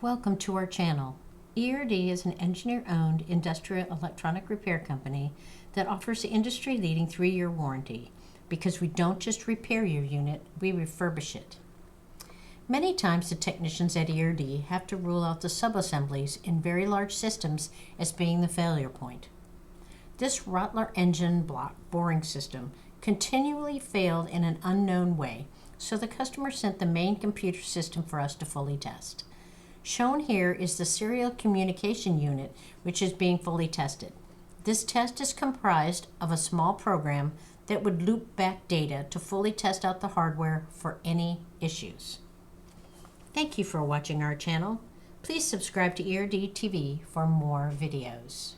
Welcome to our channel. ERD is an engineer-owned industrial electronic repair company that offers the industry-leading 3-year warranty because we don't just repair your unit, we refurbish it. Many times the technicians at ERD have to rule out the subassemblies in very large systems as being the failure point. This Rottler engine block boring system continually failed in an unknown way, so the customer sent the main computer system for us to fully test. Shown here is the serial communication unit, which is being fully tested. This test is comprised of a small program that would loop back data to fully test out the hardware for any issues. Thank you for watching our channel. Please subscribe to ERD TV for more videos.